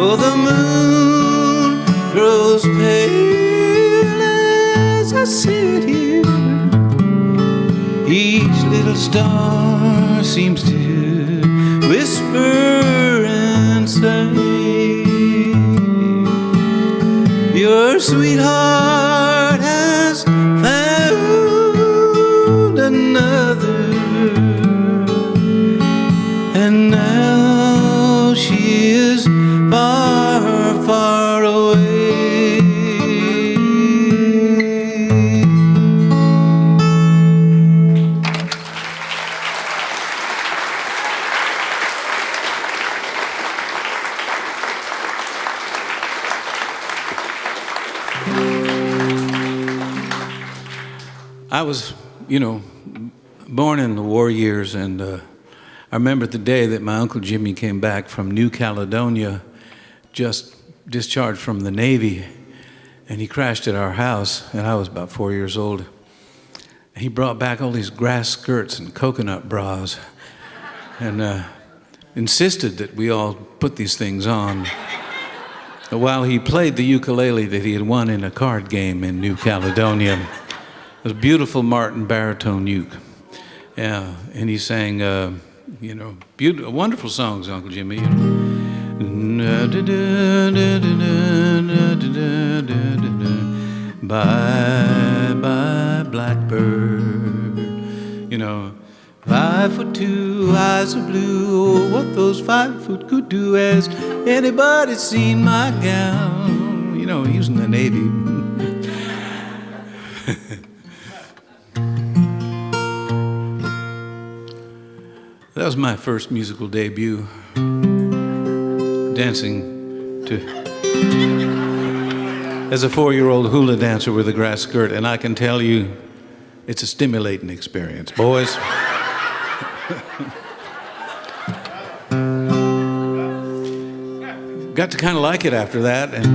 Oh, the moon grows pale as I sit here. Each little star seems to whisper and say, your sweetheart has found another, and now she is far, far away. I was, born in the war years, and I remember the day that my Uncle Jimmy came back from New Caledonia, just discharged from the Navy, and he crashed at our house, and I was about 4 years old. He brought back all these grass skirts and coconut bras, and insisted that we all put these things on while he played the ukulele that he had won in a card game in New Caledonia. It was a beautiful Martin baritone uke. Yeah, and he sang, beautiful, wonderful songs, Uncle Jimmy. Bye, bye, Blackbird. 5'2", eyes are blue. Oh, what those 5 foot could do. Has anybody seen my gown? He was in the Navy. That was my first musical debut, dancing as a 4-year-old hula dancer with a grass skirt, and I can tell you, it's a stimulating experience, boys. Got to kind of like it after that, and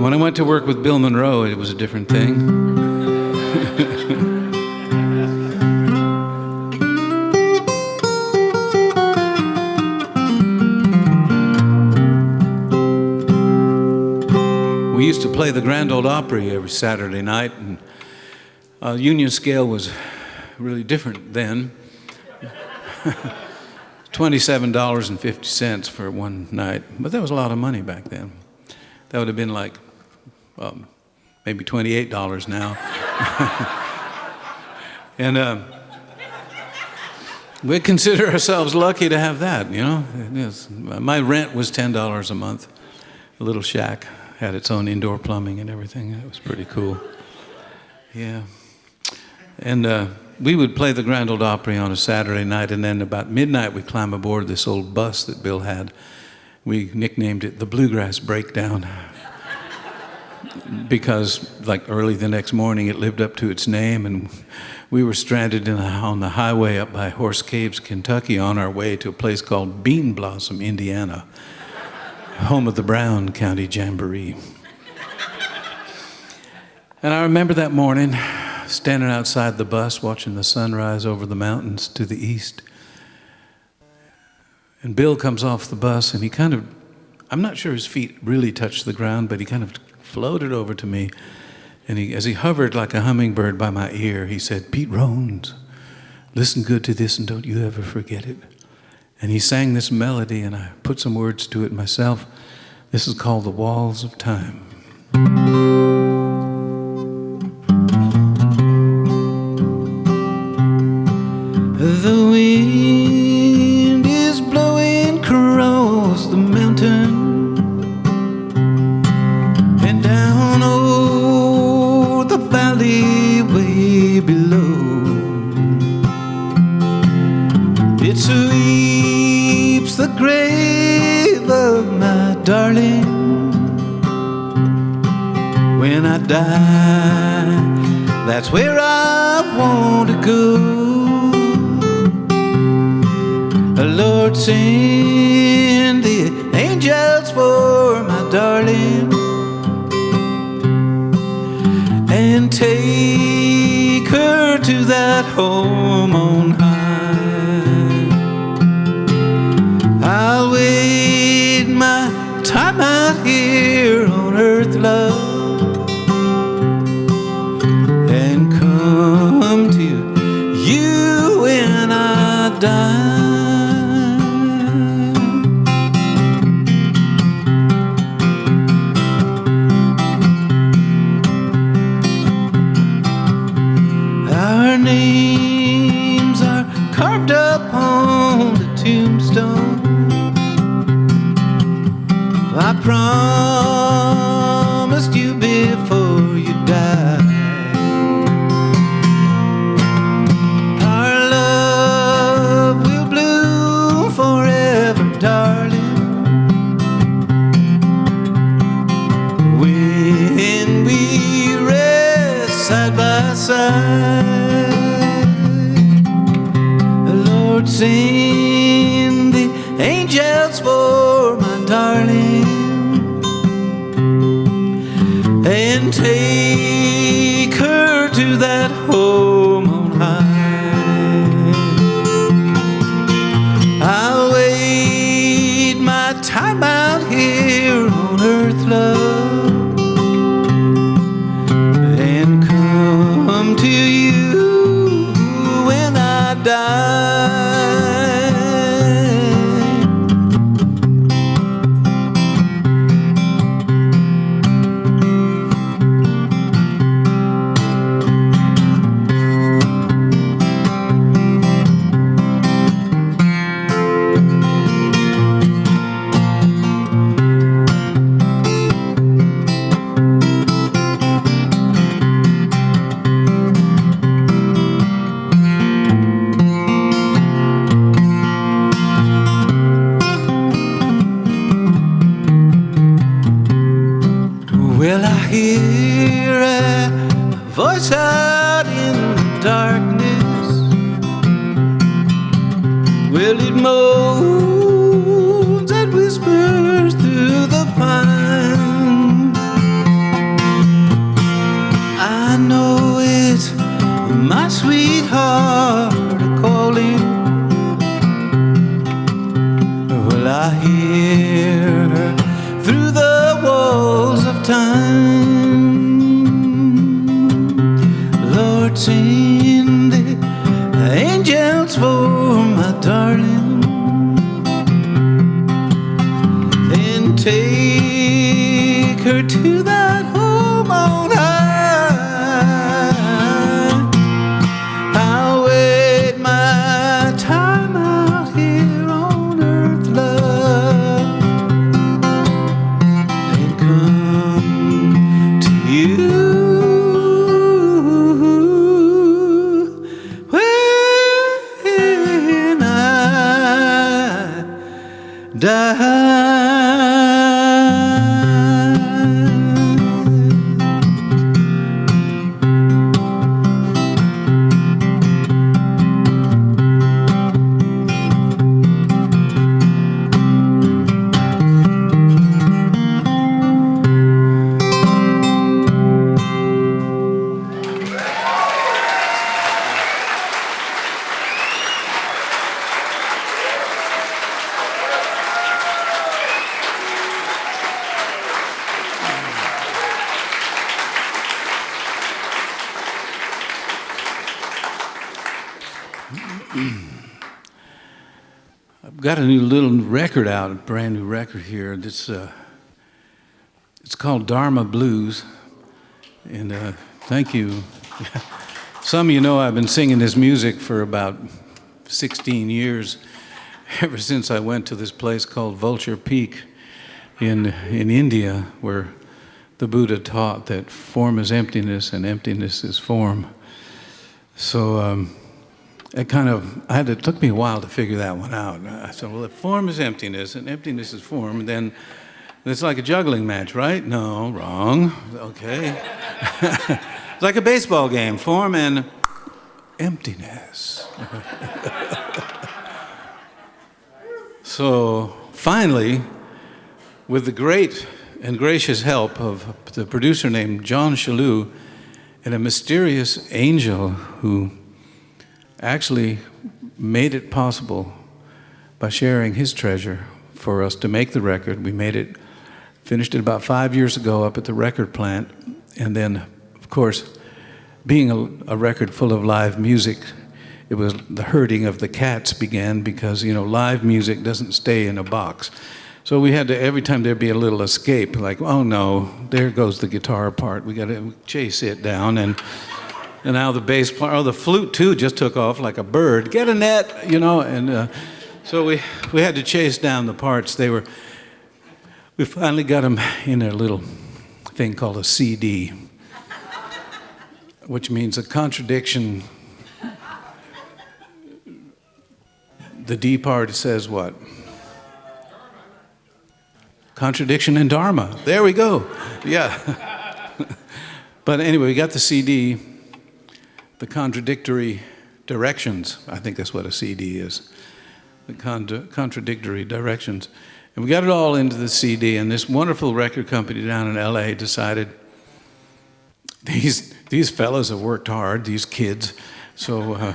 when I went to work with Bill Monroe, it was a different thing. We used to play the Grand Ole Opry every Saturday night, and union scale was really different then. $27.50 for one night, but that was a lot of money back then. That would have been like maybe $28 now. And we consider ourselves lucky to have that, Yes. My rent was $10 a month. A little shack. Had its own indoor plumbing and everything. It was pretty cool. Yeah. And we would play the Grand Ole Opry on a Saturday night, and then about midnight we'd climb aboard this old bus that Bill had. We nicknamed it the Bluegrass Breakdown because early the next morning it lived up to its name, and we were stranded on the highway up by Horse Caves, Kentucky, on our way to a place called Bean Blossom, Indiana, home of the Brown County Jamboree. And I remember that morning, standing outside the bus, watching the sunrise over the mountains to the east. And Bill comes off the bus, and he I'm not sure his feet really touched the ground, but he kind of floated over to me. And as he hovered like a hummingbird by my ear, he said, "Pete Rones, listen good to this and don't you ever forget it." And he sang this melody, and I put some words to it myself. This is called The Walls of Time. The wind is blowing across the mountain and down over the valley way below. It sweeps the grave of my darling. When I die, that's where I want to go. Lord, send the angels for my darling and take her to that home on high. out here on earth, love, and come to you when I die. Our names are carved up on the tombstone. I promised you before you died. Our love will bloom forever, darling, when we rest side by side. Lord, send the angels for my darling, and take her to that home on high. I'll wait my time out here on earth, love, and come to you when I die. Well, I hear a voice out in the darkness. Well, it moans and whispers through the pines. I know it's my sweetheart calling. Well, I hear her through the walls of time. Lord, send the angels for my darling, and take her to that home on high. I'll wait my time out here on earth, love, and come to you when I die. I've got a new little record out, a brand new record here. It's called Dharma Blues, and thank you. Some of you know I've been singing this music for about 16 years, ever since I went to this place called Vulture Peak in India, where the Buddha taught that form is emptiness and emptiness is form. So it took me a while to figure that one out. I said, well, if form is emptiness and emptiness is form, then it's like a juggling match, right? No, wrong. Okay. It's like a baseball game, form and emptiness. So finally, with the great and gracious help of the producer named John Shalhoub and a mysterious angel who actually made it possible by sharing his treasure for us to make the record. We made it Finished it about 5 years ago up at the record plant. And then, of course, being a record full of live music, it was the herding of the cats began because, live music doesn't stay in a box. So we had to, every time there'd be a little escape, like, oh no, there goes the guitar part. We got to chase it down. And now the bass part, the flute too just took off like a bird. Get a net, and so we had to chase down the parts. We finally got them in a little thing called a CD, which means a contradiction. The D part says what? Contradiction and Dharma. There we go. Yeah. But anyway, we got the CD, the contradictory directions. I think that's what a CD is. The contradictory directions. And we got it all into the CD, and this wonderful record company down in LA decided these fellows have worked hard, these kids. So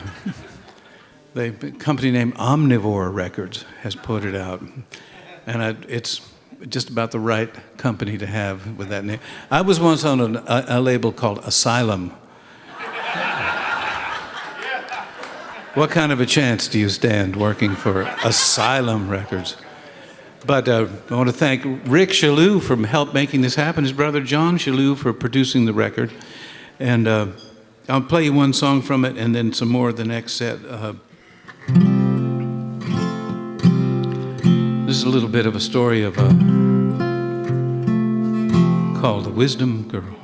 the company named Omnivore Records has put it out. And it's just about the right company to have with that name. I was once on a label called Asylum. What kind of a chance do you stand working for Asylum Records? But I want to thank Rick Shalhoub for help making this happen, his brother John Shalhoub for producing the record. And I'll play you one song from it and then some more of the next set. This is a little bit of a story of called The Wisdom Girl.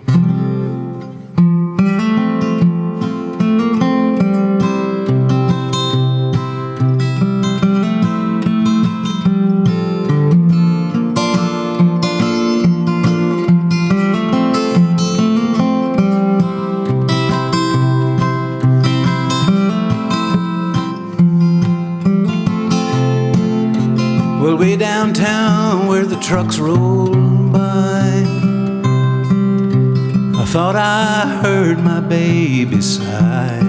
Well, way downtown where the trucks roll by, I thought I heard my baby sigh.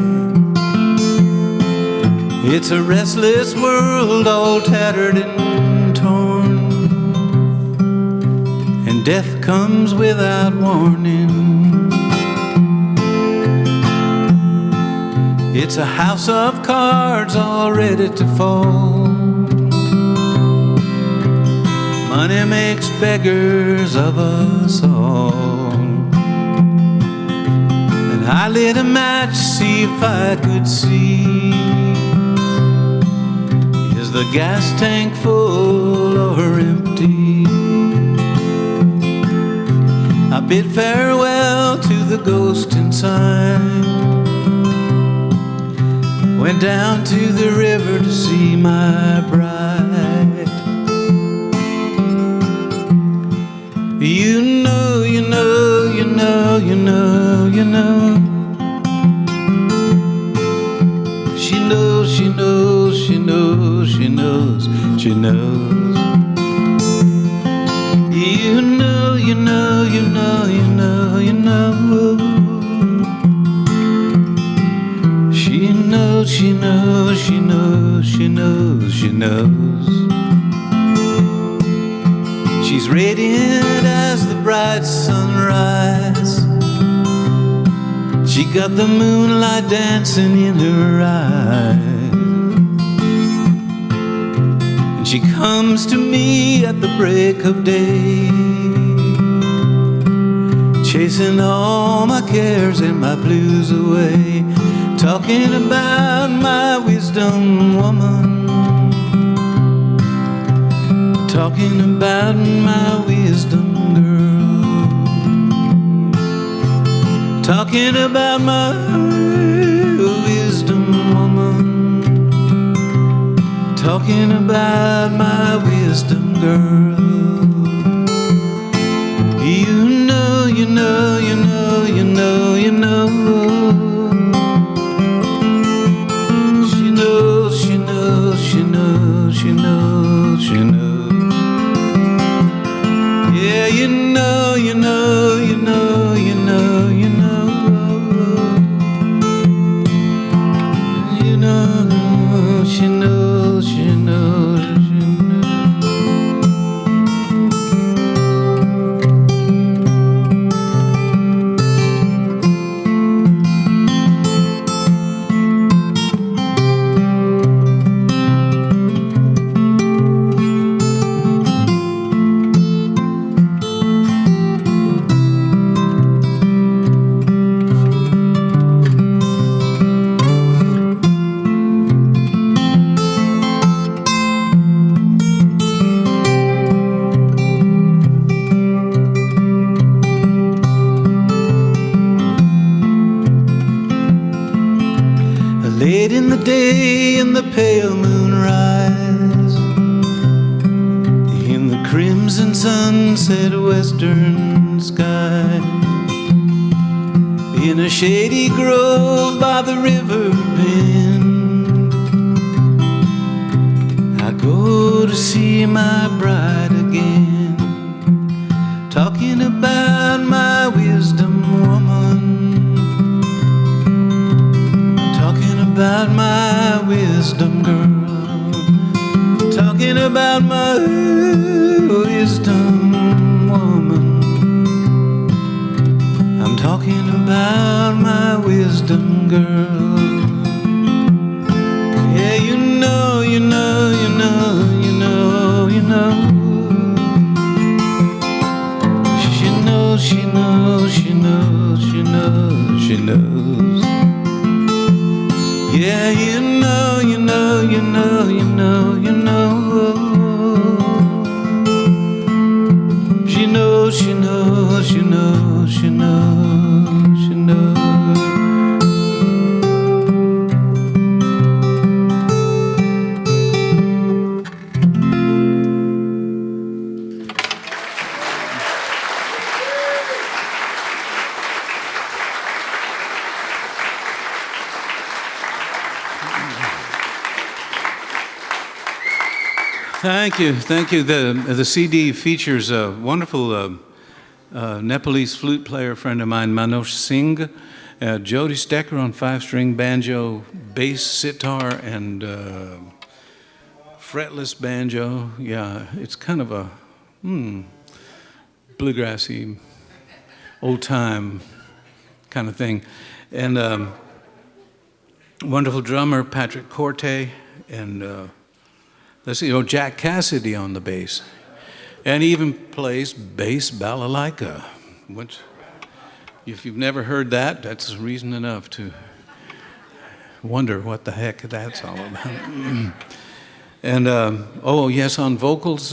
It's a restless world all tattered and torn, and death comes without warning. It's a house of cards all ready to fall. Money makes beggars of us all. And I lit a match to see if I could see, is the gas tank full or empty? I bid farewell to the ghost inside, went down to the river to see my bride. You know, you know, you know, you know, you know. She knows, she knows, she knows, she knows, she knows. You know, you know, you know, you know, you know. She knows, she knows, she knows, she knows, she knows. She's radiant as the bright sunrise. She got the moonlight dancing in her eyes. And she comes to me at the break of day, chasing all my cares and my blues away, talking about my wisdom woman, talking about my wisdom girl, talking about my wisdom woman, talking about my wisdom girl. You know, you know, you know, you know, you know. She knows, she knows, she knows, she knows, she knows. Yeah, you know, you know, you know, you know, you know. You know, she knows, she knows, she knows. day in the pale moonrise, in the crimson sunset western sky, in a shady grove by the river bend, I go to see my bride again, talking about my wisdom woman, talking about my wisdom girl, talking about my wisdom woman. I'm talking about my wisdom girl. Yeah, you know, you know, you know, you know, you know. She knows, she knows, she knows, she knows, she knows. Yeah, you know, you know, you know, you know, you know. She knows, she knows, she knows, she knows, she knows. Thank you, thank you. The CD features a wonderful Nepalese flute player friend of mine, Manoj Singh, Jody Stecker on 5-string banjo, bass, sitar, and fretless banjo. Yeah, it's kind of a bluegrassy, old-time kind of thing. And wonderful drummer, Patrick Corte, and let's see, Jack Cassidy on the bass. And he even plays bass balalaika, which, if you've never heard that, that's reason enough to wonder what the heck that's all about. And, oh, yes, on vocals,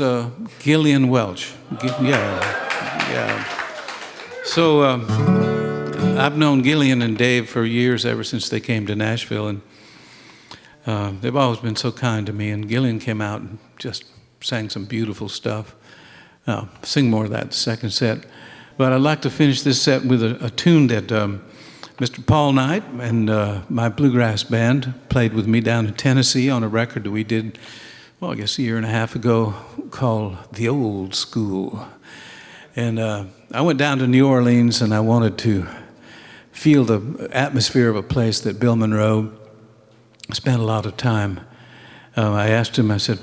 Gillian Welch. Yeah. So I've known Gillian and Dave for years, ever since they came to Nashville, and they've always been so kind to me, and Gillian came out and just sang some beautiful stuff. I'll sing more of that in the second set. But I'd like to finish this set with a tune that Mr. Paul Knight and my bluegrass band played with me down in Tennessee on a record that we did, well, I guess a year and a half ago, called The Old School. And I went down to New Orleans, and I wanted to feel the atmosphere of a place that Bill Monroe spent a lot of time. I asked him, I said,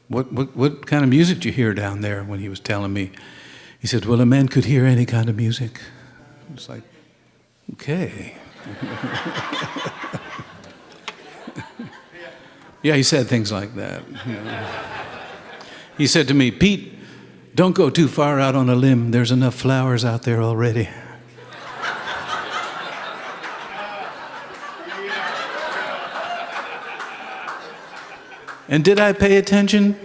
what kind of music do you hear down there? When he was telling me, he said, well, a man could hear any kind of music. It's like, okay. Yeah, he said things like that. You know. He said to me, Pete, don't go too far out on a limb. There's enough flowers out there already. And did I pay attention?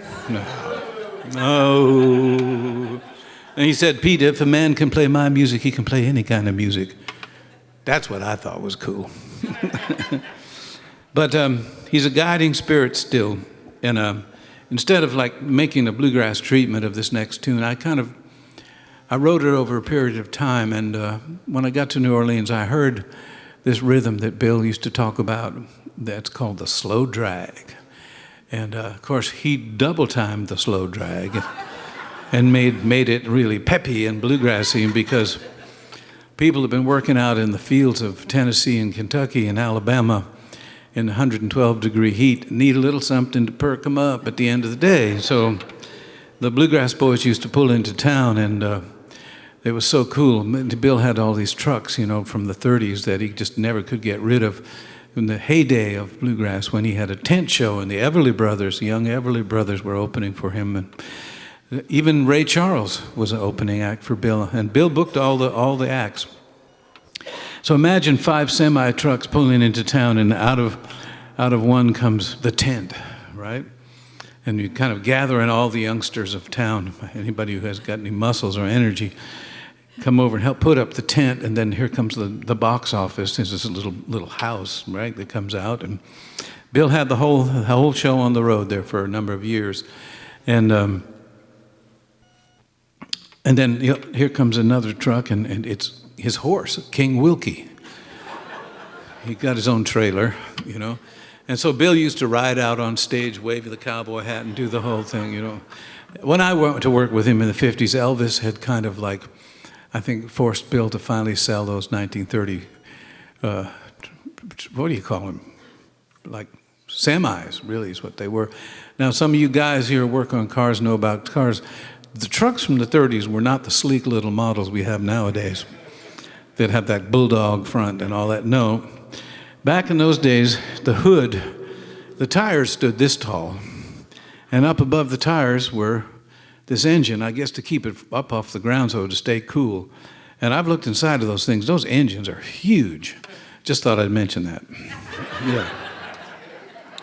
No. And he said, Pete, if a man can play my music, he can play any kind of music. That's what I thought was cool. But he's a guiding spirit still. And instead of like making a bluegrass treatment of this next tune, I wrote it over a period of time. And when I got to New Orleans, I heard this rhythm that Bill used to talk about that's called the slow drag. And of course, he double-timed the slow drag and made it really peppy and bluegrassy, because people have been working out in the fields of Tennessee and Kentucky and Alabama in 112-degree heat, need a little something to perk them up at the end of the day. So the bluegrass boys used to pull into town, and it was so cool. Bill had all these trucks, from the 30s that he just never could get rid of. In the heyday of bluegrass, when he had a tent show, and the Everly Brothers, the young Everly Brothers, were opening for him, and even Ray Charles was an opening act for Bill, and Bill booked all the acts. So imagine 5 semi-trucks pulling into town, and out of one comes the tent, right? And you kind of gather in all the youngsters of town, anybody who has got any muscles or energy, come over and help put up the tent, and then here comes the box office. There's this little house, right, that comes out, and Bill had the whole show on the road there for a number of years, and then here comes another truck, and it's his horse, King Wilkie. He got his own trailer, and so Bill used to ride out on stage, wave the cowboy hat, and do the whole thing, When I went to work with him in the 50s, Elvis had kind of like, I think, forced Bill to finally sell those 1930, what do you call them? Like semis, really, is what they were. Now, some of you guys here who work on cars know about cars. The trucks from the 30s were not the sleek little models we have nowadays that have that bulldog front and all that. No. Back in those days, the hood, the tires stood this tall, and up above the tires were this engine, I guess to keep it up off the ground so to stay cool. And I've looked inside of those things. Those engines are huge. Just thought I'd mention that. Yeah.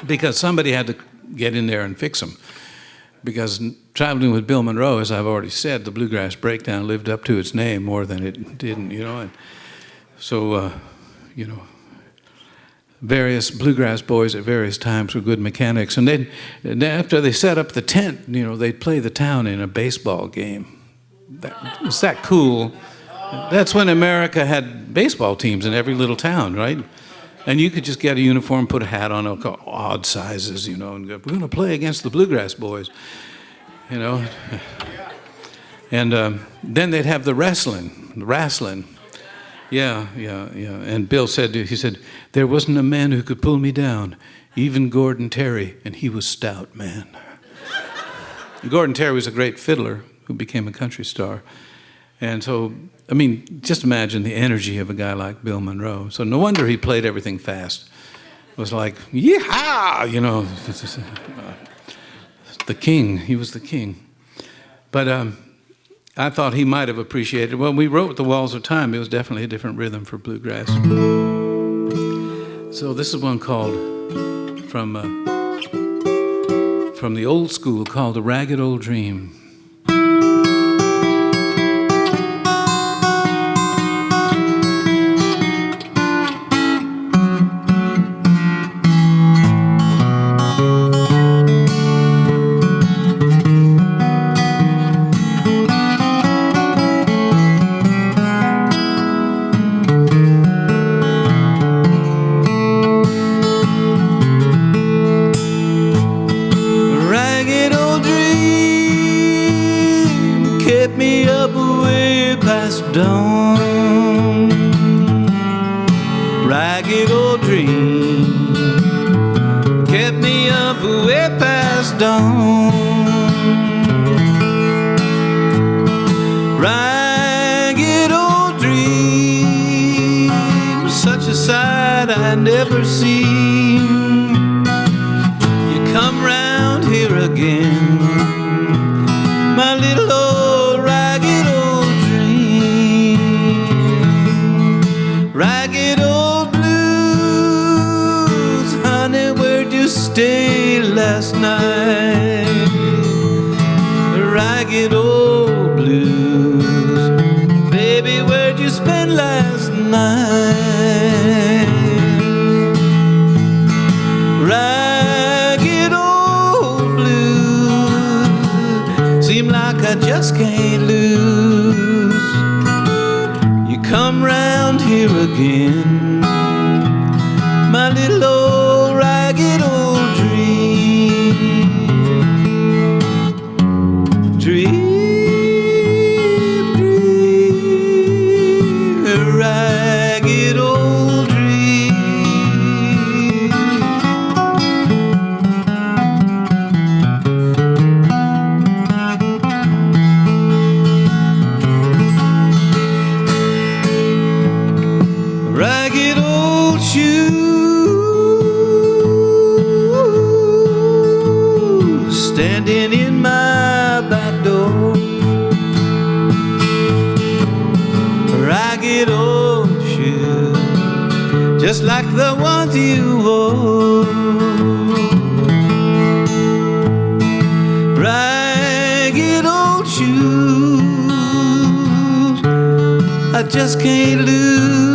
Because somebody had to get in there and fix them. Because traveling with Bill Monroe, as I've already said, the Bluegrass Breakdown lived up to its name more than it didn't, And so, various bluegrass boys at various times were good mechanics. And then after they set up the tent, they'd play the town in a baseball game. It's that cool. That's when America had baseball teams in every little town, right? And you could just get a uniform, put a hat on, odd sizes, and go, we're going to play against the bluegrass boys, And then they'd have the wrestling. Yeah. And Bill said, there wasn't a man who could pull me down, even Gordon Terry, and he was stout, man. Gordon Terry was a great fiddler who became a country star. And so, just imagine the energy of a guy like Bill Monroe. So no wonder he played everything fast. It was like, yeehaw, the king. He was the king. But I thought he might have appreciated. When we wrote The Walls of Time, it was definitely a different rhythm for bluegrass. So this is one called, from the old school, called A Ragged Old Dream. Dawn, ragged old dream kept me up way past dawn. Ragged old dream, such a sight I never seen. You come round here again, my little old ragged old ragged old blues, honey, where'd you stay last night? Ragged old blues, baby, where'd you spend last night? Ragged old blues, seem like I just can't lose. Come round here again, my little old ragged old dream. Dream, dream, a ragged old dream. Ragged old shoes standing in my back door. Ragged old shoes, just like the ones you wore. Ragged old shoes, I just can't lose.